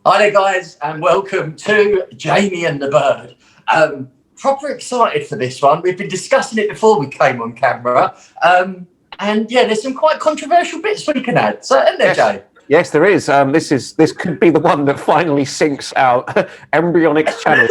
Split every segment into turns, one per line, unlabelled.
Hi there, guys, and welcome to Jamie and the Bird. Proper excited for this one. We've been discussing it before we came on camera. And yeah, there's some quite controversial bits we can add. So, isn't there, Jay?
Yes, there is. This could be the one that finally sinks our embryonics channel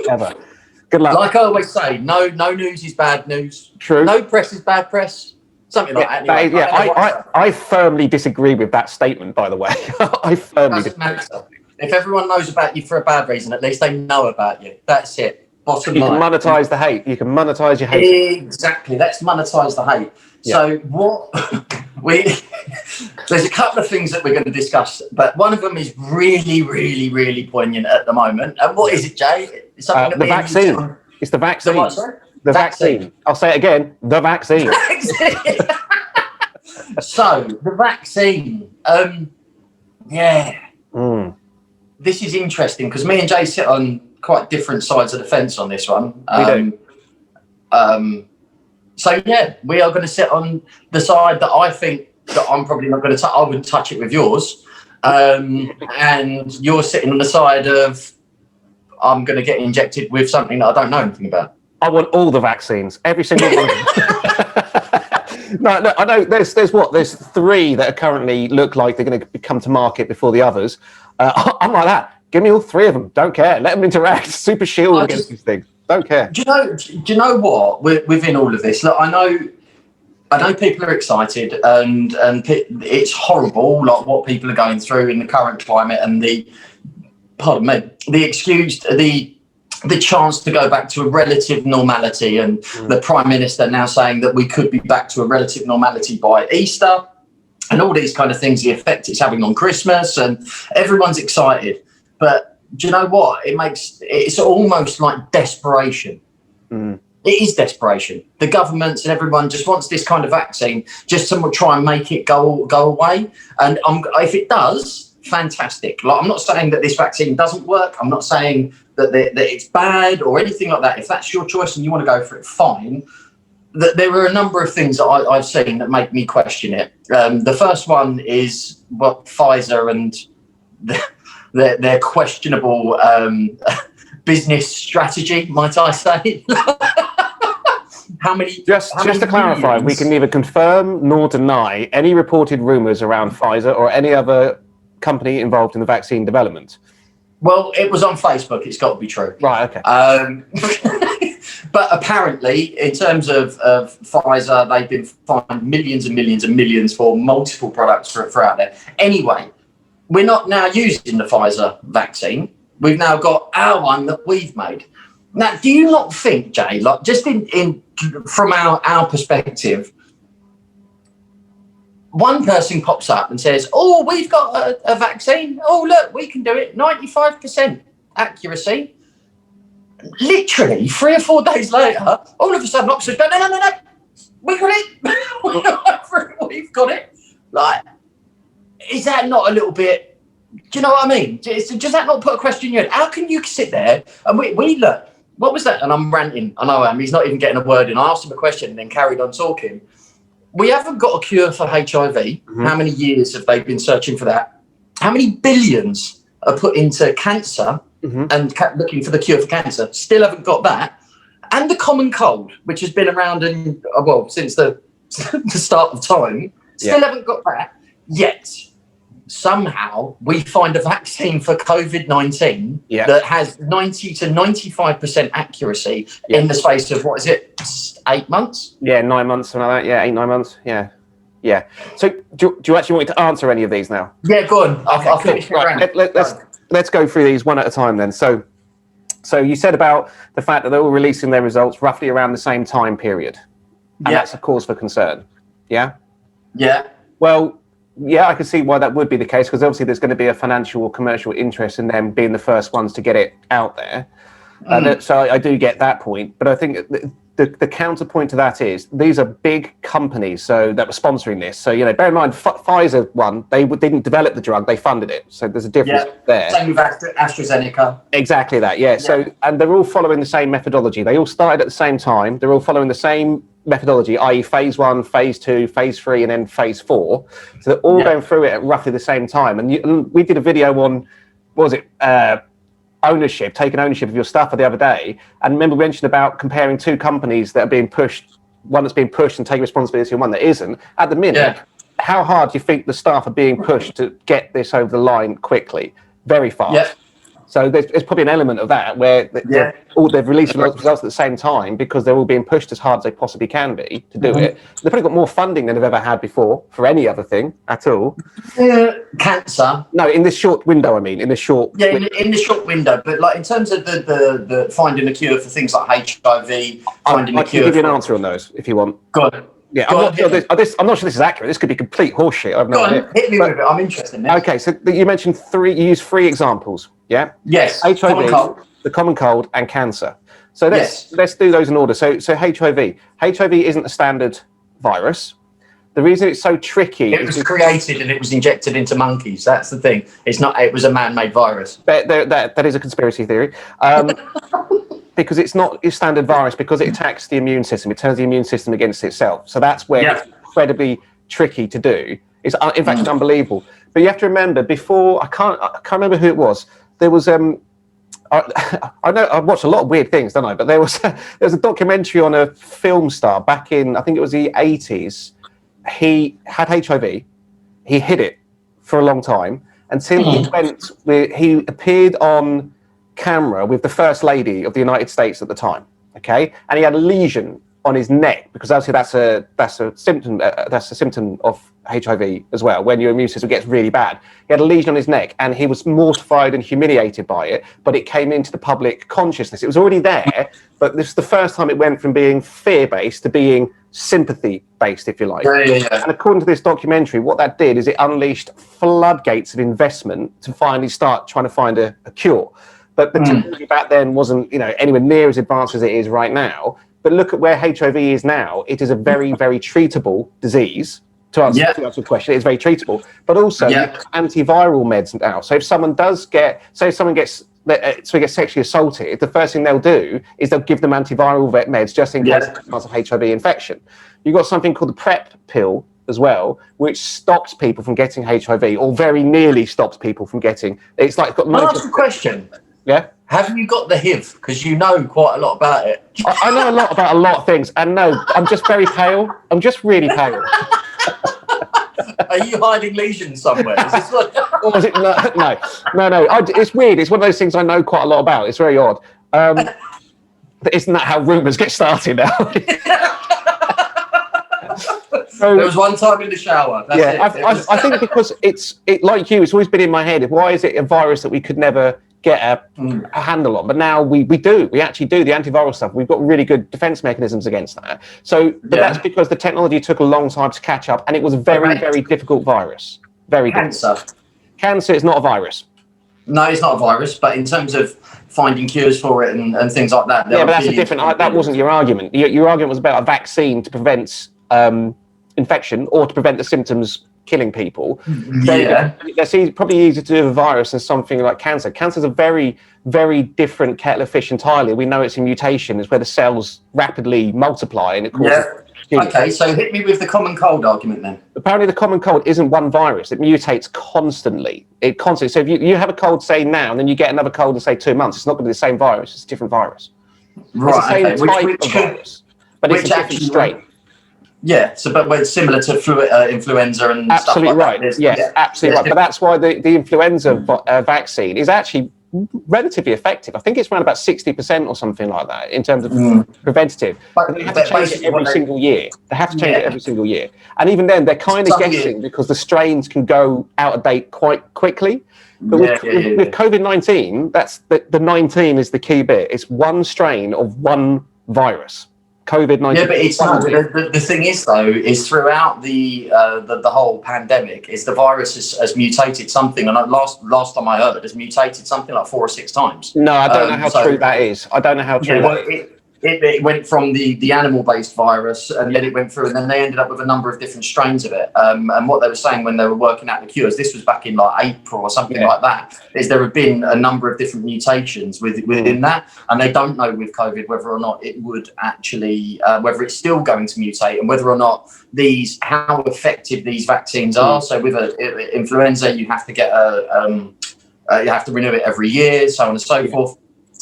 ever. Good luck.
Like I always say, no news is bad news.
True.
No press is bad press. Something like that. Anyway.
I firmly disagree with that statement, by the way. I firmly disagree.
If everyone knows about you for a bad reason, at least they know about you. That's it. Bottom line.
You can monetize the hate. You can monetize your hate.
Exactly. Let's monetize the hate. Yeah. So there's a couple of things that we're going to discuss, but one of them is really, really, really poignant at the moment. And what is it, Jay? It's something
the vaccine. It's the vaccine.
The what, sorry?
The vaccine. I'll say it again. The vaccine.
So the vaccine. This is interesting because me and Jay sit on quite different sides of the fence on this one.
We do.
So yeah, we are going to sit on the side that I think that I'm probably not going to touch. I wouldn't touch it with yours, and you're sitting on the side of I'm going to get injected with something that I don't know anything about.
I want all the vaccines, every single one. No, I know there's 3 that are currently look like they're going to come to market before the others. I'm like that. Give me all 3 of them. Don't care. Let them interact. Super shield against these things. Don't care.
Do you know what? Within all of this, look, I know people are excited, and it's horrible, like what people are going through in the current climate, and the chance to go back to a relative normality, and the Prime Minister now saying that we could be back to a relative normality by Easter, and all these kind of things, the effect it's having on Christmas, and everyone's excited. But do you know what? It's almost like desperation. It is desperation. The governments and everyone just wants this kind of vaccine just to try and make it go away. And if it does, fantastic. Like, I'm not saying that this vaccine doesn't work. I'm not saying that it's bad or anything like that. If that's your choice and you want to go for it, fine. There are a number of things that I've seen that make me question it. The first one is what Pfizer and their questionable business strategy, might I say? How many? Just
to clarify, we can neither confirm nor deny any reported rumours around Pfizer or any other company involved in the vaccine development.
Well, it was on Facebook. It's got to be true.
Right, okay.
But apparently, in terms of Pfizer, they've been fined millions and millions and millions for multiple products for out there. Anyway, we're not now using the Pfizer vaccine. We've now got our one that we've made. Now, do you not think, Jay, like just from our perspective, one person pops up and says, "Oh, we've got a vaccine. Oh, look, we can do it. 95% accuracy." Literally 3 or 4 days later, all of a sudden, Oxford go, no, we got it. We've got it. Like, is that not a little bit? Do you know what I mean? Does that not put a question in your head? How can you sit there and we look? What was that? And I'm ranting. I know I am. He's not even getting a word in. I asked him a question and then carried on talking. We haven't got a cure for HIV. How many years have they been searching for that? How many billions are put into cancer and looking for the cure for cancer? Still haven't got that. And the common cold, which has been around since the start of time, still haven't got that. Yet somehow we find a vaccine for COVID-19 that has 90 to 95% accuracy in the space of, 8 months?
Yeah, 9 months, something like that. Yeah, 8, 9 months. Yeah. So do you actually want me to answer any of these now?
Yeah, go on. I'll finish
right. Let's go through these one at a time then. So you said about the fact that they're all releasing their results roughly around the same time period. And that's a cause for concern. Yeah? Yeah. Well, yeah, I can see why that would be the case, because obviously there's going to be a financial or commercial interest in them being the first ones to get it out there. So I do get that point. But I think the counterpoint to that is these are big companies that were sponsoring this. So, bear in mind, Pfizer one, they didn't develop the drug, they funded it. So there's a difference there.
Same with AstraZeneca.
Exactly that, yeah. So, and they're all following the same methodology. They all started at the same time. They're all following the same methodology, i.e. phase 1, phase 2, phase 3, and then phase 4. So they're all going through it at roughly the same time. And we did a video on what was it? Taking ownership of your stuff the other day. And remember, we mentioned about comparing two companies that are being pushed, one that's being pushed and taking responsibility and one that isn't. At the minute, how hard do you think the staff are being pushed to get this over the line quickly? Very fast.
Yeah.
So there's probably an element of that where they've released results at the same time because they're all being pushed as hard as they possibly can be to do it. They've probably got more funding than they've ever had before for any other thing at all.
Cancer.
No, in this short window, I mean, in the short.
Yeah, in the short window. But like in terms of the finding a cure for things like HIV, finding a cure. I can
give you an answer on those if you want.
Go on.
Yeah, I'm not sure this is accurate. This could be complete horseshit. I've no idea.
Hit me with it. I'm interested in this.
Okay, so you mentioned you used three examples. Yeah.
Yes.
HIV, the common cold, and cancer. So let's do those in order. So HIV. HIV isn't a standard virus. The reason it's so tricky.
It was created and it was injected into monkeys. That's the thing. It's not. It was a man-made virus.
That is a conspiracy theory. Because it's not a standard virus, because it attacks the immune system. It turns the immune system against itself. So that's where it's incredibly tricky to do. It's in fact unbelievable. But you have to remember, before I can't remember who it was. There was I know I watch a lot of weird things, don't I? But there was a documentary on a film star back in, I think it was the 80s. He had HIV. He hid it for a long time until he appeared on camera with the First Lady of the United States at the time. Okay, and he had a lesion on his neck, because obviously that's a symptom of HIV as well, when your immune system gets really bad. He had a lesion on his neck and he was mortified and humiliated by it, but it came into the public consciousness. It was already there, but this is the first time it went from being fear-based to being sympathy-based, if you like. And according to this documentary, what that did is it unleashed floodgates of investment to finally start trying to find a cure. But the technology back then wasn't, anywhere near as advanced as it is right now. But look at where HIV is now. It is a very, very treatable disease. To answer the question, it's very treatable. But also, antiviral meds now. So if someone does gets sexually assaulted, the first thing they'll do is they'll give them antiviral meds just in case of HIV infection. You've got something called the PrEP pill as well, which stops people from getting HIV, or very nearly stops people from getting. It's like got. Can I
ask a question?
Yeah.
Have you got the HIV? Because you know quite a lot about it.
I know a lot about a lot of things, and no, I'm just very pale. I'm just really pale.
Are you hiding lesions somewhere? Is this like...
Or is it? No. It's weird. It's one of those things I know quite a lot about. It's very odd. Isn't that how rumours get started now? So,
there was one time in the shower. That's it.
I think because it's like you. It's always been in my head. Why is it a virus that we could never get a handle on? But now we do. We actually do the antiviral stuff. We've got really good defense mechanisms against that. So that's because the technology took a long time to catch up, and it was a very, very difficult virus. Very difficult. Cancer is not a virus.
No, it's not a virus. But in terms of finding cures for it and things like that,
but that's a different. That wasn't your argument. Your argument was about a vaccine to prevent infection or to prevent the symptoms killing people. That's probably easier to do with a virus than something like cancer. Cancer is a very, very different kettle of fish entirely. We know it's a mutation. It's where the cells rapidly multiply and it causes...
Okay, so hit me with the common cold argument then.
Apparently the common cold isn't one virus. It mutates constantly. So if you have a cold, say, now, and then you get another cold in, say, 2 months, it's not going to be the same virus. It's a different virus.
Right,
it's the same type of virus, but it's a different strain.
Yeah, but it's similar to influenza and
absolutely
stuff like
right. That. Yes, absolutely right. But that's why the influenza vaccine is actually relatively effective. I think it's around about 60% or something like that in terms of preventative. But they have to change it every single year. They have to change it every single year. And even then, they're kind of guessing because the strains can go out of date quite quickly. But with COVID-19, that's the 19 is the key bit. It's one strain of one virus. COVID-19.
Yeah, but it's not. The thing is, though, is throughout the whole pandemic, is the virus has mutated something. And last time I heard it, has mutated something like 4 or 6 times.
No, I don't know how true that is. I don't know how true that is.
It went from the animal-based virus, and then it went through, and then they ended up with a number of different strains of it. And what they were saying when they were working out the cures, this was back in like April or something like that, is there have been a number of different mutations within that, and they don't know with COVID whether or not it would actually, whether it's still going to mutate, and whether or not how effective these vaccines are. So with influenza, you have to get You have to renew it every year, so on and so forth.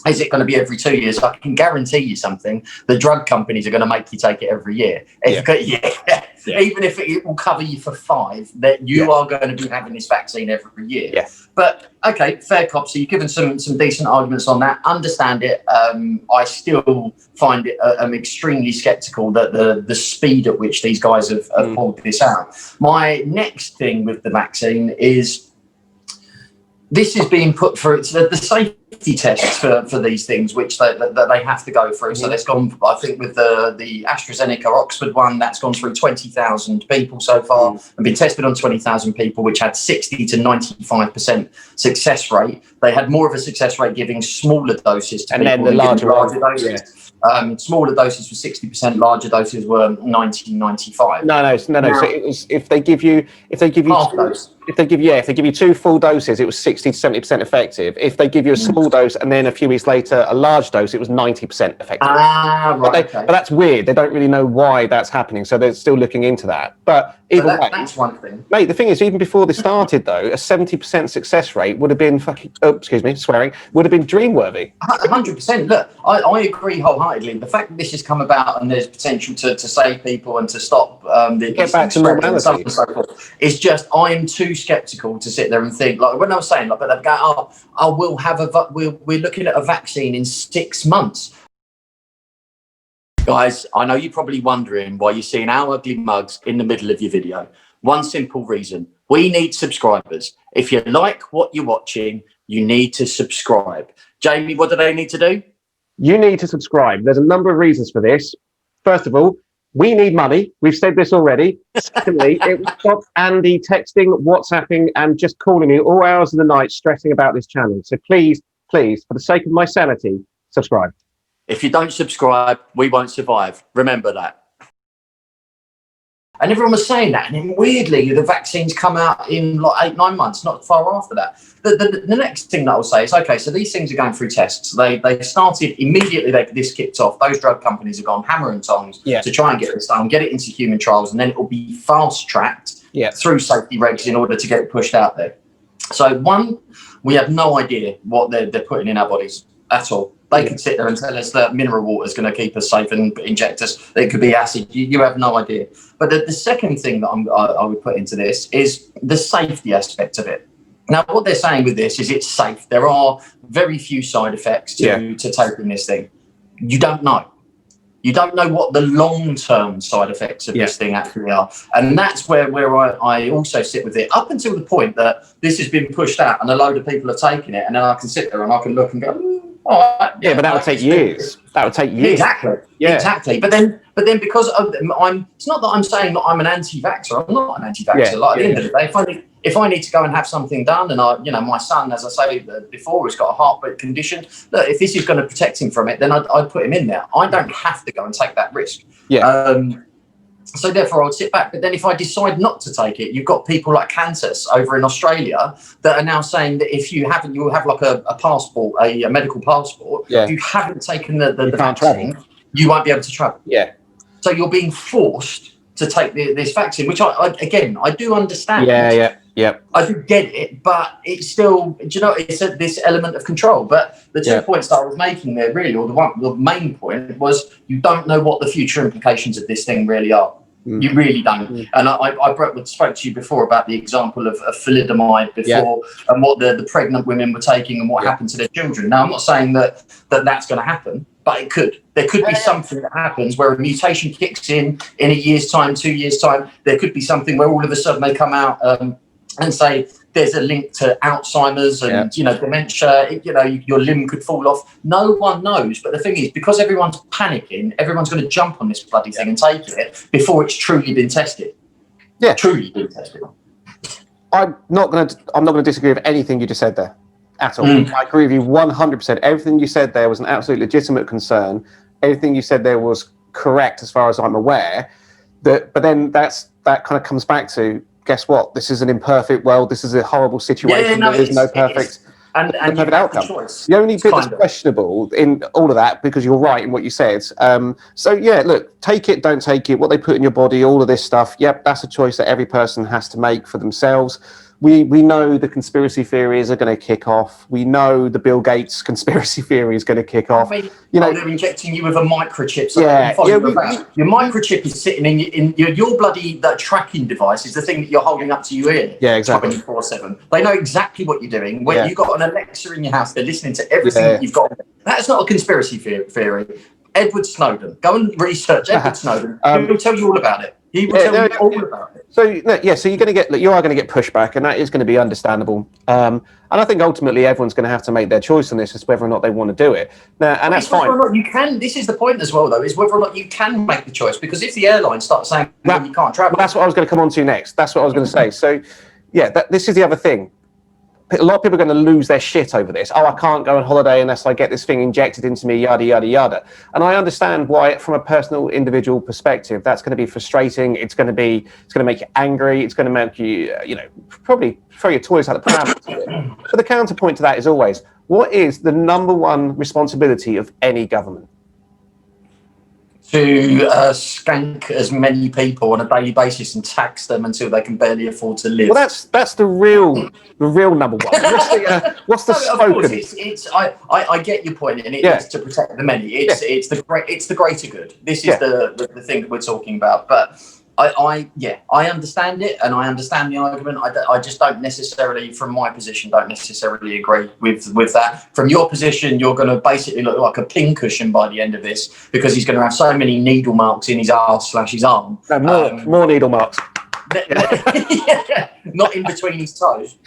Is it going to be every 2 years? I can guarantee you something. The drug companies are going to make you take it every year. Even if it will cover you for 5, that you are going to be having this vaccine every year.
Yeah.
But okay, fair cop. So you've given some decent arguments on that. Understand it. I still find it. I'm extremely sceptical that the speed at which these guys have pulled this out. My next thing with the vaccine is, this is being put through the safety tests for these things, which they have to go through. So that's gone, I think, with the AstraZeneca Oxford one, that's gone through 20,000 people so far and been tested on 20,000 people, which had 60 to 95% success rate. They had more of a success rate giving smaller doses to
and
people,
then the larger
doses.
Yeah.
Smaller doses were 60%, larger doses were 90, 95.
No. Now, so it was, if they give you
half dose.
If they give you 2 full doses, it was 60 to 70% effective. If they give you a small dose and then a few weeks later a large dose, it was 90% effective.
Right.
But that's weird. They don't really know why that's happening, so they're still looking into that. But either way,
that's one thing.
Mate, the thing is, even before this started, though, a 70% success rate would have been would have been dreamworthy.
100%. Look, I agree wholeheartedly. The fact that this has come about and there's potential to save people and to stop
get back to normality,
and so forth, it's just, I am too sceptical to sit there and think, like when I was saying, like, but they go, we're looking at a vaccine in 6 months. Guys, I know you're probably wondering why you're seeing our ugly mugs in the middle of your video. One simple reason: we need subscribers. If you like what you're watching, you need to subscribe. Jamie, what do they need to do?
You need to subscribe. There's a number of reasons for this. First of all, we need money. We've said this already. Secondly, it will stop Andy texting, WhatsApping, and just calling me all hours of the night stressing about this channel. So please, for the sake of my sanity, subscribe.
If you don't subscribe, we won't survive. Remember that. And everyone was saying that, and then weirdly, the vaccines come out in like 8-9 months, not far after that. The next thing that I'll say is, okay, so these things are going through tests. They started immediately. This kicked off. Those drug companies have gone hammer and tongs to try and get this done, get it into human trials, and then it will be fast tracked through safety regs in order to get it pushed out there. So one, we have no idea what they're putting in our bodies at all. They could sit there and tell us that mineral water is going to keep us safe and inject us. It could be acid. You have no idea. But the second thing that I would put into this is the safety aspect of it. Now, what they're saying with this is it's safe. There are very few side effects to taking this thing. You don't know. You don't know what the long-term side effects of this thing actually are. And that's where I also sit with it, up until the point that this has been pushed out and a load of people have taken it, and then I can sit there and I can look and go, all right,
but that would take years. That would take years.
Exactly. But then because it's not that I'm saying that I'm an anti-vaxxer. I'm not an anti-vaxxer. At the end of the day, if I need to go and have something done, and my son, as I say before, has got a heartbeat condition. Look, if this is going to protect him from it, then I'd put him in there. I don't have to go and take that risk. So therefore, I would sit back. But then if I decide not to take it, you've got people like Kansas over in Australia that are now saying that if you haven't, you'll have like a passport, a medical passport. If you haven't taken the vaccine, you won't be able to travel. So you're being forced to take this vaccine, which I do understand. I do get it, but it's still, it's this element of control. But the 2 points that I was making there, really, or the main point was, you don't know what the future implications of this thing really are. You really don't. And I spoke to you before about the example of thalidomide before, and what the pregnant women were taking and what happened to their children. Now, I'm not saying that's going to happen, but it could. There could be something that happens where a mutation kicks in a year's time, 2 years' time. There could be something where all of a sudden they come out and say there's a link to Alzheimer's and dementia. Your limb could fall off. No one knows. But the thing is, because everyone's panicking, everyone's going to jump on this bloody thing and take it before it's truly been tested. Truly been tested.
I'm not going to disagree with anything you just said there at all. I agree with you 100%. Everything you said there was an absolute legitimate concern. Everything you said there was correct as far as I'm aware. But then that kind of comes back to, guess what? This is an imperfect world. This is a horrible situation. There is no perfect outcome. The only bit that's questionable in all of that, because you're right in what you said. Look, take it, don't take it, what they put in your body, all of this stuff. Yep, that's a choice that every person has to make for themselves. we know the conspiracy theories are going to kick off. We know the Bill Gates conspiracy theory is going to kick off.
I mean,
You know,
they're injecting you with a microchip so
Yeah,
they can follow
yeah,
you around. Your microchip is sitting in your bloody that tracking device is the thing that you're holding up to your ear.
Yeah, exactly.
24/7. They know exactly what you're doing. When
Yeah.
you've got an Alexa in your house, they're listening to everything that you've got. That's not a conspiracy theory. Edward Snowden. Go and research Edward Snowden. He will tell you all about it. He will tell you all about it.
So you're going to you are going to get pushback, and that is going to be understandable. And I think ultimately everyone's going to have to make their choice on this as whether or not they want to do it. Now, and that's fine.
Whether or not you can. This is the point as well, though, is whether or not you can make the choice. Because if the airlines start saying you can't travel,
that's what I was going to come on to next. That's what I was going to say. So, yeah, this is the other thing. A lot of people are going to lose their shit over this. Oh, I can't go on holiday unless I get this thing injected into me, yada, yada, yada. And I understand why, from a personal, individual perspective, that's going to be frustrating. It's going to make you angry. It's going to make you, probably throw your toys out the pram. But the counterpoint to that is always, what is the number one responsibility of any government?
To skank as many people on a daily basis and tax them until they can barely afford to live.
Well, that's the real number one. What's the spoken?
I get your point, and it is to protect the many. It's the greater good. This is the thing that we're talking about. But I understand it, and I understand the argument. I just don't necessarily, from my position, agree with that. From your position, you're going to basically look like a pincushion by the end of this because he's going to have so many needle marks in his arse / his arm.
No, more needle marks.
Not in between his toes.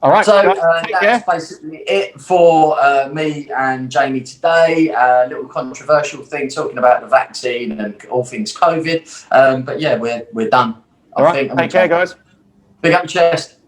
All right.
So that's basically it for me and Jamie today. A little controversial thing talking about the vaccine and all things COVID. But yeah, we're done.
All right. Take care, guys.
Big up your chest.